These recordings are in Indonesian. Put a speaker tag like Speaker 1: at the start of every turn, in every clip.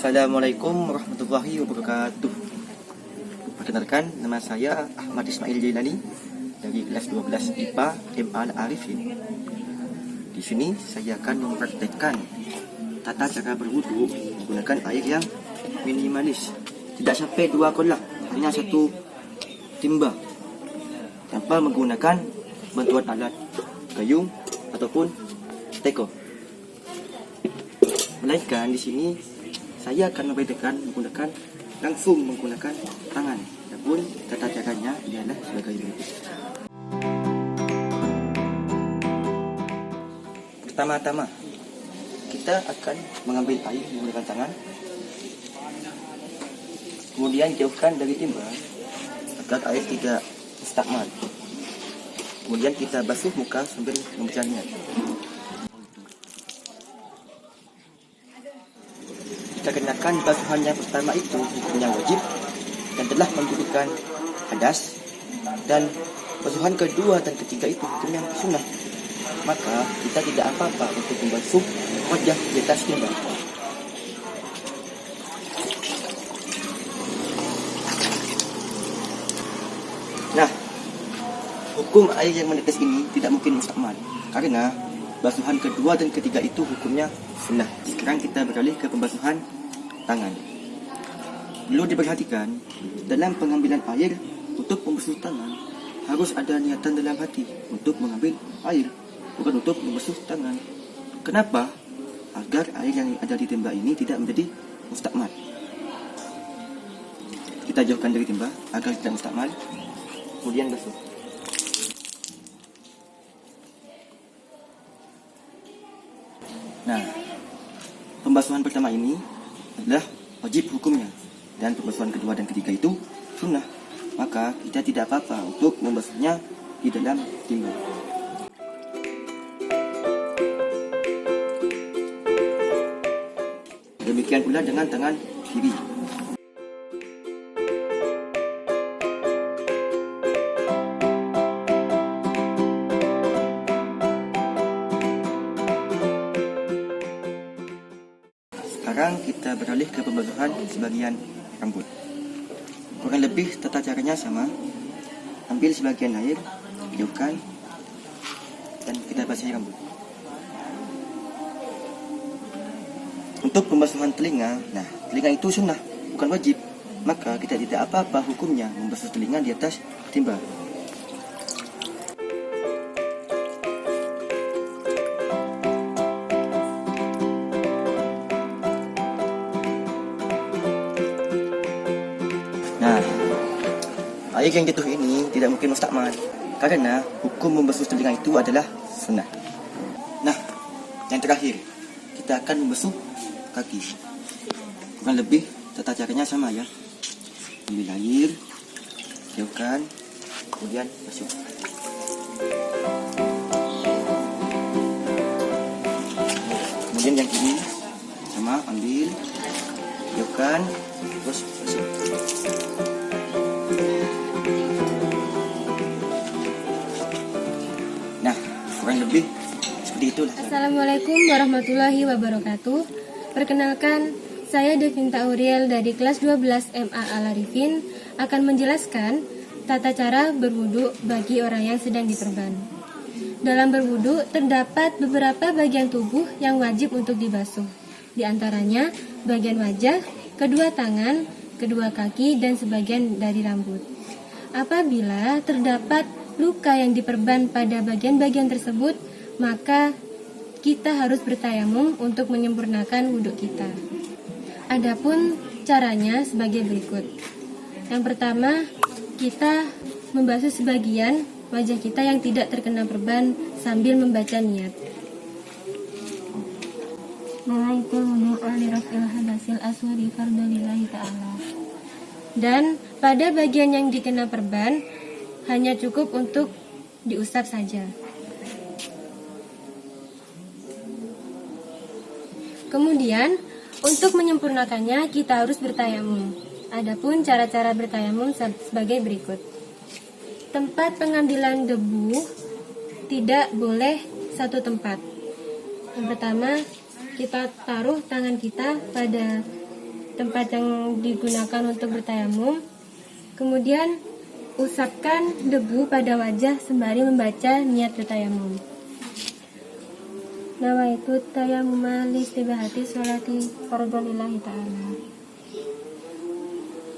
Speaker 1: Assalamualaikum warahmatullahi wabarakatuh. Perkenalkan, nama saya Ahmad Ismail Jailani dari kelas 12 IPA MA Al-Arifin. Di sini saya akan mempraktekkan tata cara berwudu menggunakan air yang minimalis, tidak sampai 2 kolam, hanya 1 timba, tanpa menggunakan bantuan alat gayung ataupun teko. Melainkan di sini saya akan membedakan langsung menggunakan tangan. Namun tata caranya ialah sebagai berikut. Pertama-tama kita akan mengambil air menggunakan tangan, kemudian jauhkan dari timba agar air tidak mustakmal. Kemudian kita basuh muka sambil membaca niat. Kita kenakan basuhan yang pertama itu hukumnya wajib dan telah mendudukan hadas, dan basuhan kedua dan ketiga itu hukumnya sunnah. Maka kita tidak apa-apa untuk membasuh wajah di atas timba. Nah, hukum air yang menetes ini tidak mungkin mustakmal karena basuhan kedua dan ketiga itu hukumnya sunnah. Sekarang kita beralih ke pembasuhan tangan. Perlu diperhatikan, dalam pengambilan air untuk membasuh tangan harus ada niatan dalam hati untuk mengambil air, bukan untuk membasuh tangan. Kenapa? Agar air yang ada di timba ini tidak menjadi mustakmal. Kita jauhkan dari timba agar tidak mustakmal, kemudian basuh. Nah, pembasuhan pertama ini adalah wajib hukumnya, dan pembasuhan kedua dan ketiga itu sunnah. Maka kita tidak apa-apa untuk membasuhnya di dalam timba. Demikian pula dengan tangan kiri. Sekarang kita beralih ke pembasuhan sebagian rambut. Kurang lebih tata caranya sama. Ambil sebagian air, jauhkan, dan kita basahi rambut. Untuk pembasuhan telinga, nah telinga itu sunnah, bukan wajib. Maka kita tidak apa-apa hukumnya membasuh telinga di atas timba. Nah, air yang jatuh ini tidak mungkin mustakmal karena hukum membasuh telinga itu adalah sunnah. Nah, yang terakhir kita akan membasuh kaki. Kurang lebih tata caranya sama ya. Ambil air, jauhkan, kemudian basuh. Kemudian yang kiri sama, ambil, jauhkan, terus basuh. Nah, kurang lebih seperti itulah.
Speaker 2: Assalamualaikum warahmatullahi wabarakatuh. Perkenalkan, saya Devinta Auriel dari kelas 12 MA Al-Arifin akan menjelaskan tata cara berwudu bagi orang yang sedang diperban. Dalam berwudu terdapat beberapa bagian tubuh yang wajib untuk dibasuh. Di antaranya bagian wajah, kedua tangan, kedua kaki, dan sebagian dari rambut. Apabila terdapat luka yang diperban pada bagian-bagian tersebut, maka kita harus bertayamum untuk menyempurnakan wudhu kita. Adapun caranya sebagai berikut. Yang pertama, kita membasuh sebagian wajah kita yang tidak terkena perban sambil membaca niat. Nawaitul wudu'a li raf'il hadasil aswari fardholillahi ta'ala. Dan pada bagian yang dikena perban hanya cukup untuk diusap saja. Kemudian, untuk menyempurnakannya kita harus bertayamum. Adapun cara-cara bertayamum sebagai berikut. Tempat pengambilan debu tidak boleh satu tempat. Yang pertama, kita taruh tangan kita pada tempat yang digunakan untuk bertayamum. Kemudian usapkan debu pada wajah sembari membaca niat bertayamum. Nawaitu tayammuma li istibahati sholati fardholillahi ta'ala.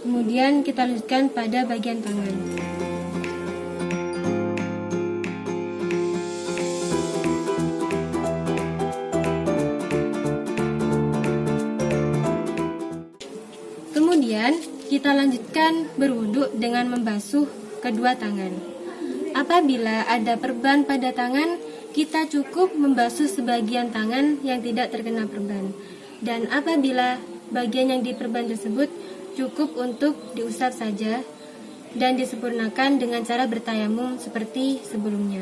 Speaker 2: Kemudian kita lanjutkan pada bagian tangan. Kemudian kita lanjutkan berwudu dengan membasuh kedua tangan. Apabila ada perban pada tangan, kita cukup membasuh sebagian tangan yang tidak terkena perban. Dan apabila bagian yang diperban tersebut cukup untuk diusap saja dan disempurnakan dengan cara bertayamum seperti sebelumnya.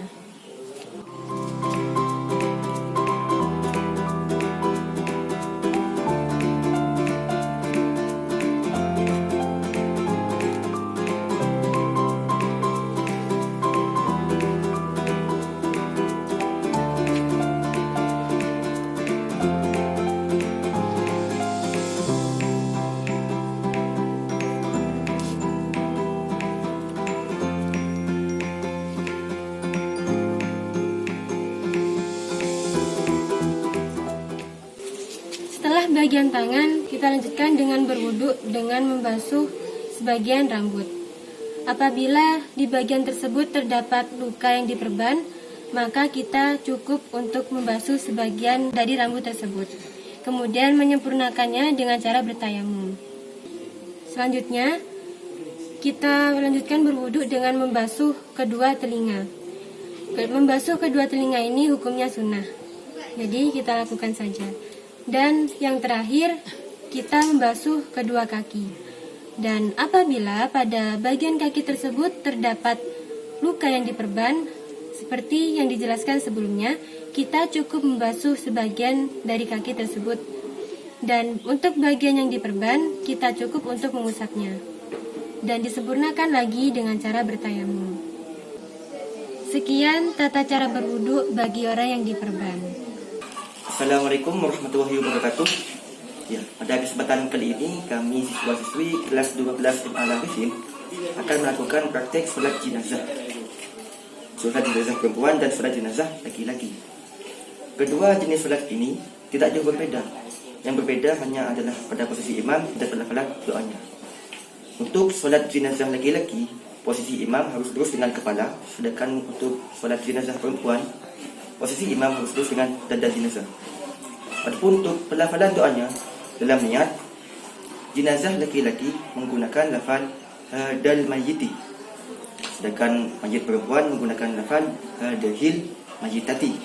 Speaker 2: Setelah bagian tangan, kita lanjutkan dengan berwudu dengan membasuh sebagian rambut. Apabila di bagian tersebut terdapat luka yang diperban, maka kita cukup untuk membasuh sebagian dari rambut tersebut. Kemudian menyempurnakannya dengan cara bertayamum. Selanjutnya, kita lanjutkan berwudu dengan membasuh kedua telinga. Membasuh kedua telinga ini hukumnya sunnah. Jadi kita lakukan saja. Dan yang terakhir, kita membasuh kedua kaki. Dan apabila pada bagian kaki tersebut terdapat luka yang diperban, seperti yang dijelaskan sebelumnya, kita cukup membasuh sebagian dari kaki tersebut. Dan untuk bagian yang diperban, kita cukup untuk mengusapnya. Dan disempurnakan lagi dengan cara bertayamum. Sekian tata cara berwudu bagi orang yang diperban.
Speaker 1: Assalamualaikum warahmatullahi wabarakatuh. Ya, pada kesempatan kali ini kami siswa-siswi kelas 12 MA Al-Arifin akan melakukan praktek sholat jenazah. Sholat jenazah perempuan dan sholat jenazah laki-laki. Kedua jenis sholat ini tidak jauh berbeda. Yang berbeda hanya adalah pada posisi imam dan pelafalan doanya. Untuk sholat jenazah laki-laki, posisi imam harus lurus dengan kepala, sedangkan untuk sholat jenazah perempuan, posisi imam harus lurus dengan dada jenazah. Adapun untuk pelafalan doanya, dalam niat, jenazah laki-laki menggunakan lafal hadal mayyiti, sedangkan mayit perempuan menggunakan lafal hadahil mayyitati.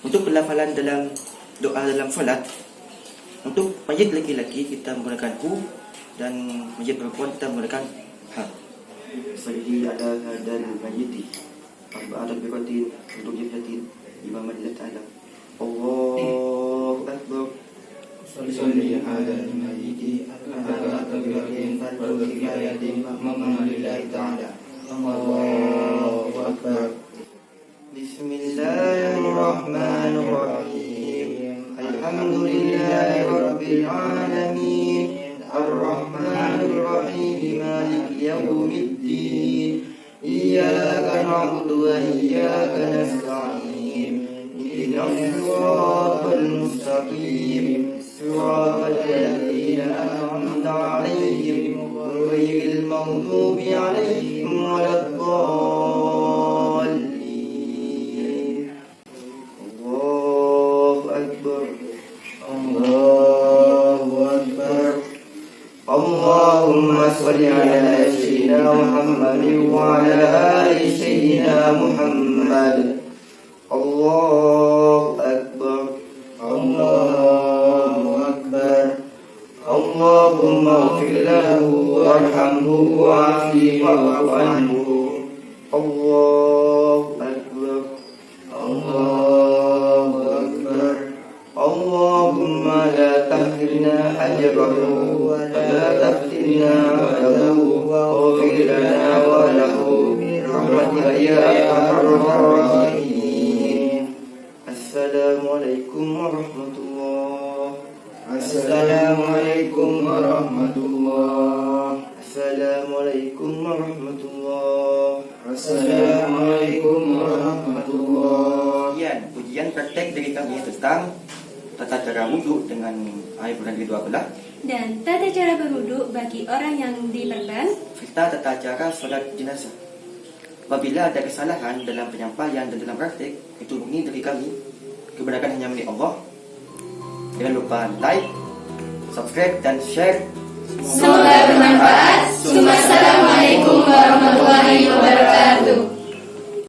Speaker 1: Untuk pelafalan dalam doa dalam solat, untuk mayit laki-laki kita menggunakan hu, dan mayit perempuan kita menggunakan ha. Seperti ada hadal mayyiti, arba'at biqatin, untuk jiblatin, imam Allah Ta'ala. Allahu Akbar.
Speaker 3: Salli ala al-mayyiti ala tabi'atin fardu kifayatin lillahi ta'ala. Allahu Akbar. Bismillahirrahmanirrahim. Alhamdulillahi rabbil alamin. Ar-Rahmanir Rahim. Maliki yaumiddin. Iyyaka na'budu wa iyyaka nasta'in. Ihdinas siratal mustaqim. صراط الذين أنعمت عليهم غير المغضوب عليهم ولا الضالين. الله أكبر. الله أكبر. اللهم صل على سيدنا محمد وعلى آل سيدنا محمد. الله أكبر. الله أكبر. اللهم اغفر له وارحمه وعافيه واعف عنه. الله أكبر. الله أكبر. اللهم لا تحرمنا أجره ولا تفتنا بعده واغفر لنا وله برحمتك يا أرحم الراحمين. Assalamualaikum warahmatullahi Assalamualaikum warahmatullahi.
Speaker 1: Assalamualaikum warahmatullahi.
Speaker 3: Assalamualaikum warahmatullahi.
Speaker 1: Ujian praktek dari kami tentang tata cara wudhu dengan air bulan ke-12,
Speaker 2: Dan tata cara berwudu bagi orang yang diperban.
Speaker 1: serta tata cara solat jenazah. Apabila ada kesalahan dalam penyampaian dan dalam praktek, itu murni dari kami. Kebenaran hanya milik Allah. Jangan lupa like, subscribe, dan share.
Speaker 2: Semoga bermanfaat. Assalamualaikum warahmatullahi wabarakatuh.